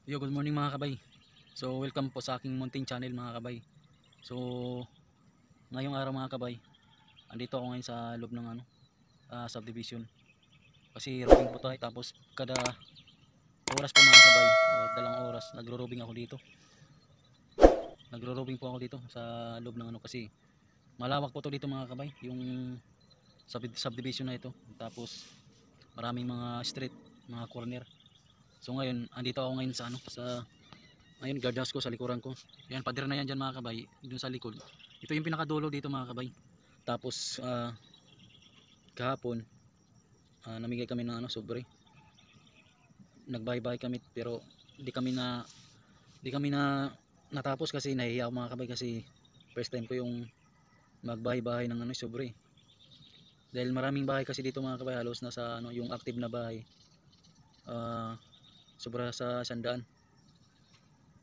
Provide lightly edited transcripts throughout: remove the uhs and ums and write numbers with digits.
Yo, good morning mga kabay. So, welcome po sa aking munting channel mga kabay. So, ngayong araw mga kabay, andito ako ngayon sa loob ng subdivision. Kasi roving po tayo, tapos kada oras po mga kabay, o dalang oras, nagro-roving ako dito. Nagro-roving po ako dito sa loob ng kasi malawak po to dito mga kabay, yung subdivision na ito. Tapos maraming mga street, mga corner. So ngayon, andito ako ngayon ngayon guardhouse ko sa likuran ko. Yan, pader na yan dyan mga kabay, dun sa likod. Ito yung pinakadulo dito mga kabay. Tapos kahapon namigay kami ng sobre. Nagbahay-bahay kami pero di kami na natapos kasi nahihiya ako mga kabay, kasi first time ko yung magbahay-bahay ng sobre. Dahil maraming bahay kasi dito mga kabay, halos na sa yung active na bahay. Sobra sa 100.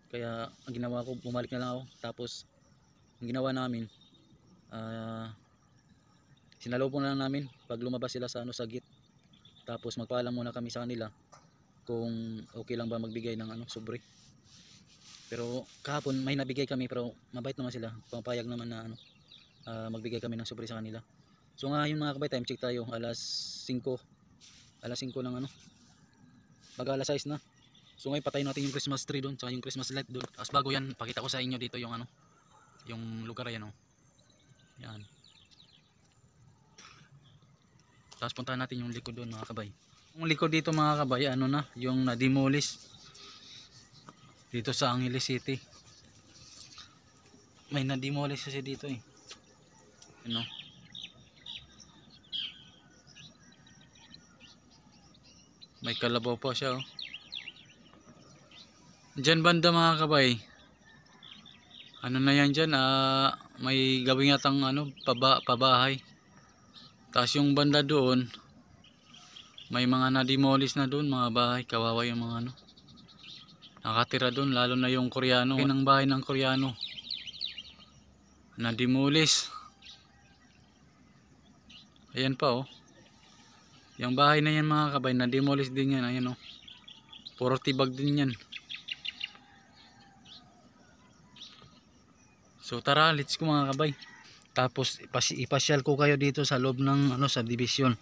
Kaya ang ginawa ko, bumalik na lang ako. Tapos ang ginawa namin, sinalubong na lang namin pag lumabas sila sa gate. Tapos magpaalam muna kami sa kanila kung okay lang ba magbigay ng sobre. Pero kahapon may nabigay kami, pero mabait naman sila, pumapayag naman na magbigay kami ng sobre sa kanila. So ngayon mga kabay, time check tayo, alas 5 ng mag alas 6 na. So ngayon patayin natin yung Christmas tree doon, tsaka yung Christmas light doon. Tapos bago yan, pakita ko sa inyo dito yung yung lugar yan yan. Tapos puntahan natin yung likod doon mga kabay. Yung likod dito mga kabay, yung na-demolish dito sa Angeles City. May na-demolish kasi dito eh. May kalabaw pa siya oh. Diyan banda mga kabay, na yan dyan, may gawing yatang pabahay. Tapos yung banda doon, may mga na-demolish na doon, mga bahay. Kawawa yung mga nakatira doon, lalo na yung Koreano. Ng bahay ng Koreano na-demolish. Ayan pa oh. Yung bahay na yan mga kabay, na-demolish din yan. Ayan oh. Puro tibag din yan. So tara, let's go mga kabay. Tapos ipasyal ko kayo dito sa loob ng subdivision.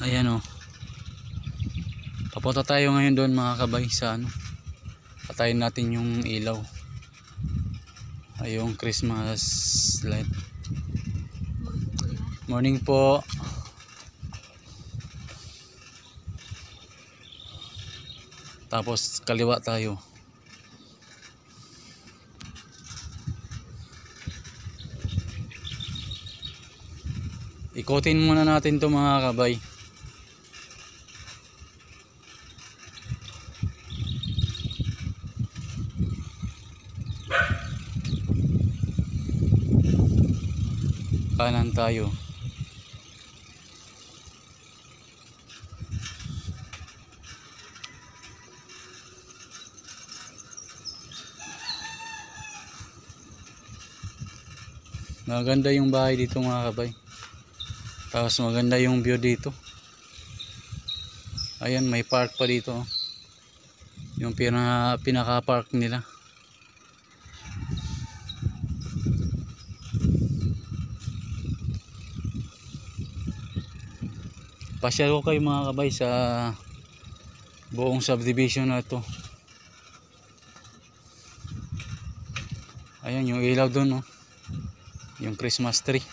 Ayan oh. Papunta tayo ngayon doon mga kabay sa patayin natin yung ilaw. Ayong Christmas light. Morning po. Tapos kaliwa tayo. Ikutin muna natin to mga kabay. Kanan tayo. Maganda yung bahay dito mga kabay. Tapos maganda yung view dito. Ayan, may park pa dito. Yung pinaka park nila. Pasyal ko kayo mga kabay sa buong subdivision na to. Ayan yung ilaw doon oh. Yung Christmas tree.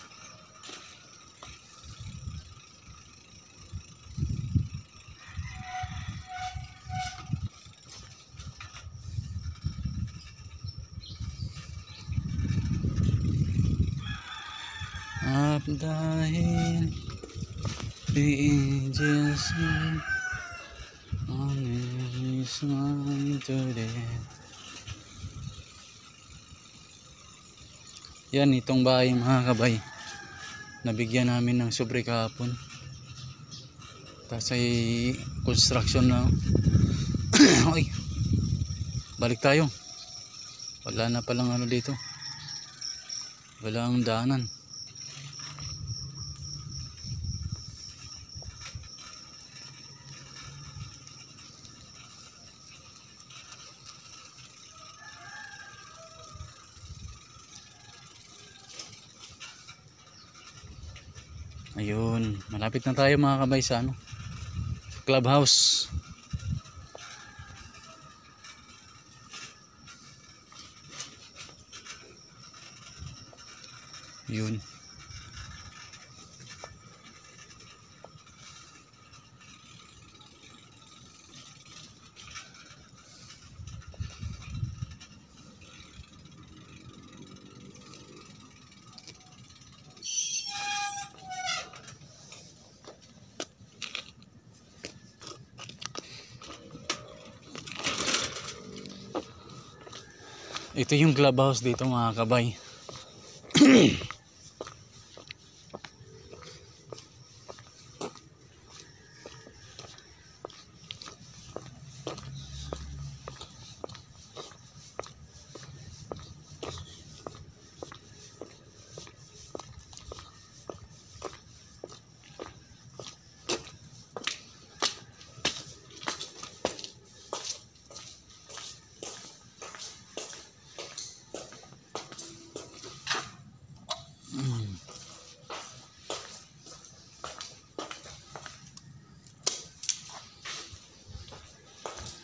Up dahil the angels sing on every song today. Yan, itong bahay mga kabay, nabigyan namin ng sobre kahapon. Tapos ay construction na. Oy, balik tayo. Wala na palang dito, walang daanan. Ayun, malapit na tayo mga kabay sa ano, clubhouse. Yun. Ito yung clubhouse dito mga kabay.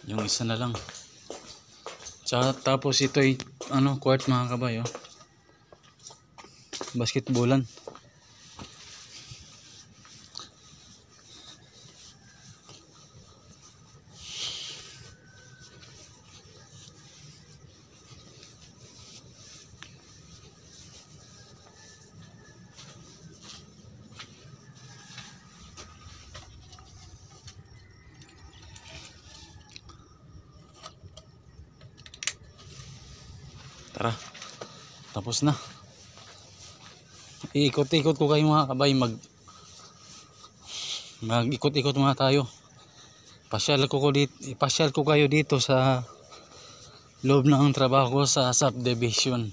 Yung isa na lang. Tapos ito ay ano, court mga kabay, oh. Basketballan. Tara, tapos na. Iikot-ikot ko kayo mga kabay, mag-ikot-ikot muna tayo. Pasyal ko kayo dito sa loob ng trabaho ko sa subdivision.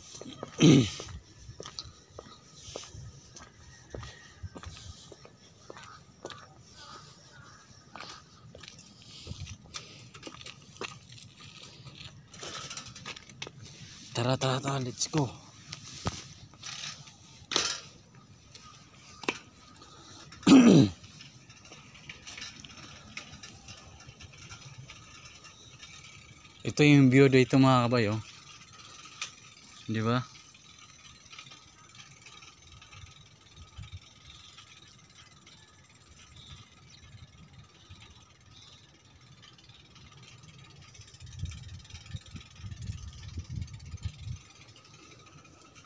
Tara, let's go. Ito yung view dito mga kabay, oh. Di ba?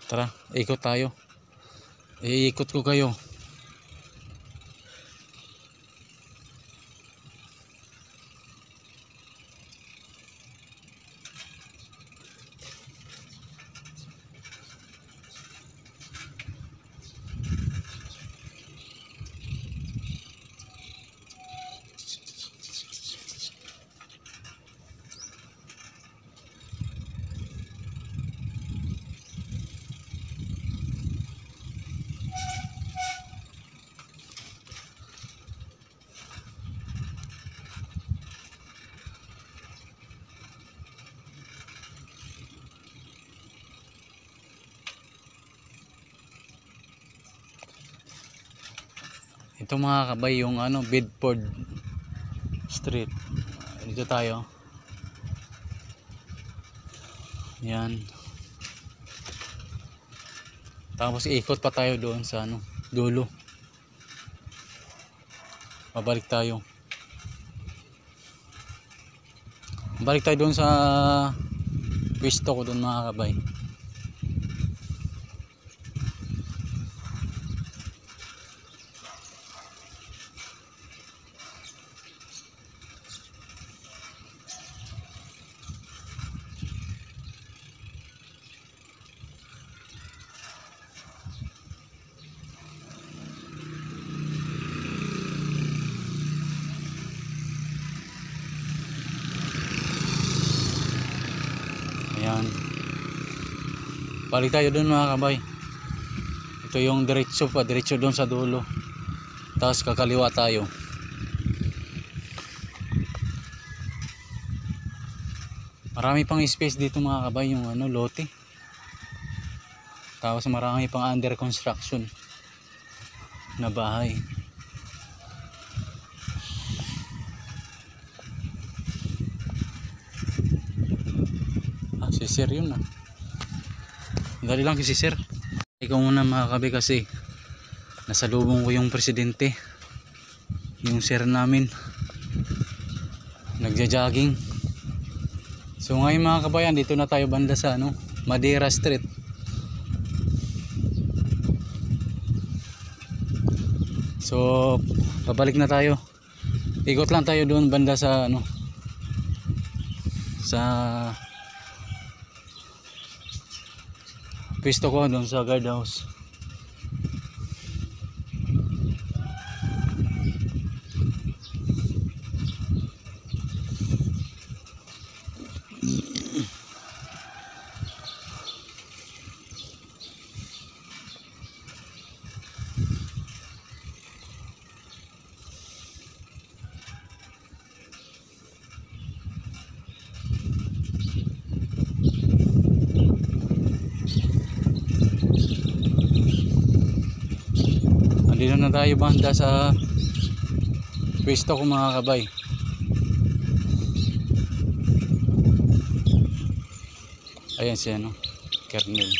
Tara, ikot tayo. Iikot ko kayo. Ito mga kabay yung ano, Bedford Street. Dito tayo. Yan. Tapos iikot pa tayo doon sa ano, dulo. Pabalik tayo. Balik tayo doon sa pwesto ko doon mga kabay. Ayan. Balik tayo doon mga kabay. Ito yung diretso doon sa dulo. Tapos kakaliwa tayo. Marami pang space dito mga kabay, yung ano, lote. Tapos marami pang under construction. na bahay. Si sir yun ah. Dali lang si sir. Ikaw muna mga kabe kasi nasalubong ko yung presidente, yung sir namin, nagja-jogging. So ngayon mga kabayan, dito na tayo banda sa Madera Street. So pabalik na tayo. Ikot lang tayo doon banda sa sa pwesto ko doon sa guard house. Dito na tayo banda sa pwesto ko mga kabay. Ayan siya Kernel.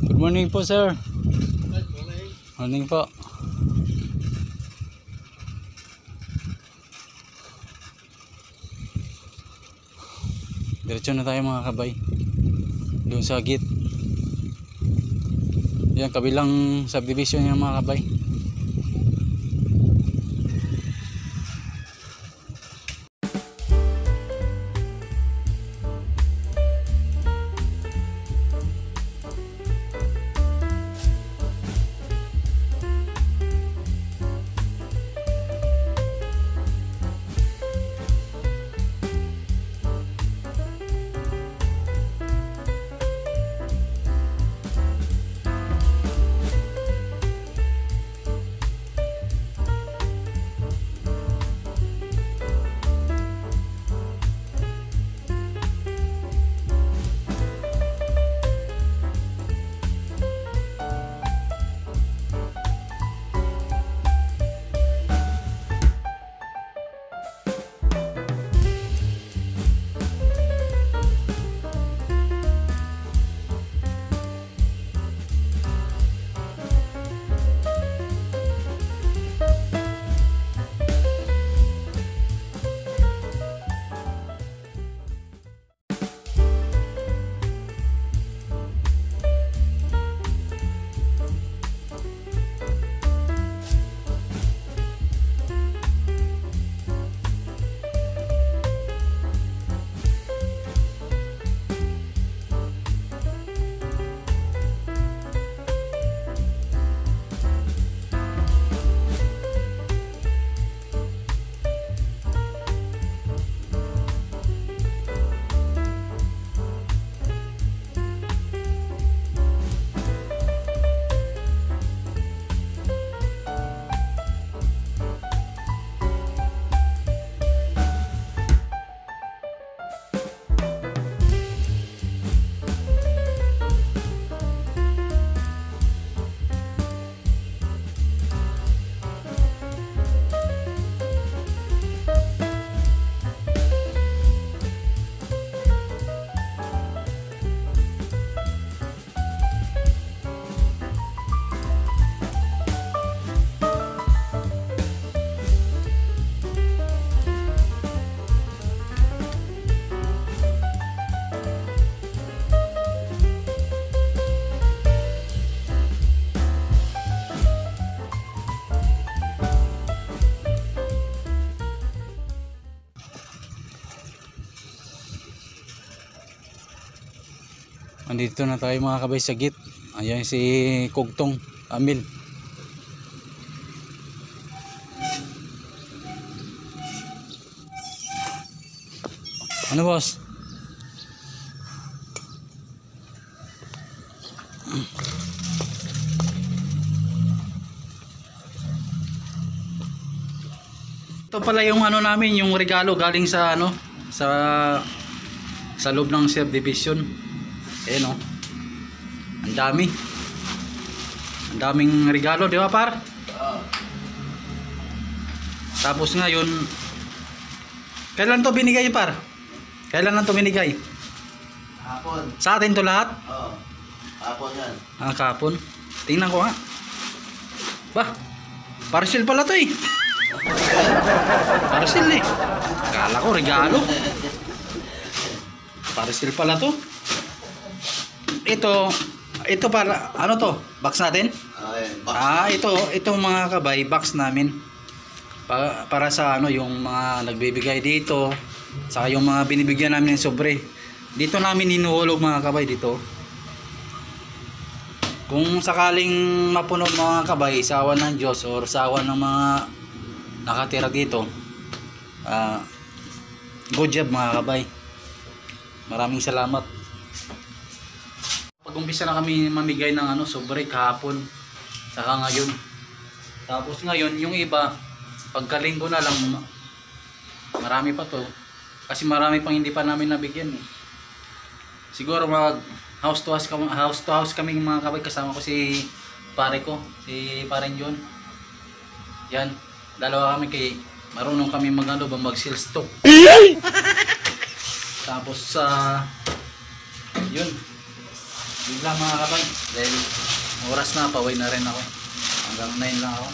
Good morning po sir. Good morning. Morning po. Diretso na tayo mga kabay doon sa gate. Yan kabilang subdivision yan mga kabay. Andito na tayo mga kabay sa gate. Ayan si Kugtong Amil. Ano boss? Ito pala yung ano namin, yung regalo galing sa ano, sa loob ng subdivision. Ayan oh. Ang dami. Ang daming regalo, di ba par? Tapos ngayon, kailan to binigay par? Kailan lang to binigay? Hapon. Sa atin to lahat? Oo. Hapon yan. Ah, kapon. Tingnan ko nga. Bah, parcel pala to eh. Parcel eh. Akala ko regalo. Parcel pala to. Ito para, ano to? Box natin? Ayun. Itong mga kabay, box namin. Para sa ano, yung mga nagbibigay dito. Saka yung mga binibigyan namin ng sobre. Dito namin hinuhulog mga kabay dito. Kung sakaling mapuno mga kabay, sa awan ng Diyos or sa awan ng mga nakatira dito, good job mga kabay. Maraming salamat. Pag-umpisa na kami mamigay ng ano, sobre kahapon, saka ngayon. Tapos ngayon, yung iba, pagkalinggo na lang, marami pa to. Kasi marami pang hindi pa namin nabigyan eh. Siguro mag house to house kami mga kabay, kasama ko si pare ko, si Paren John. Yan, dalawa kami kay marunong kami magano ba mag-seal stock. Tapos yun. Yun lang mga kabay. Dahil oras na, pauwi na rin ako. Hanggang 9 lang ako.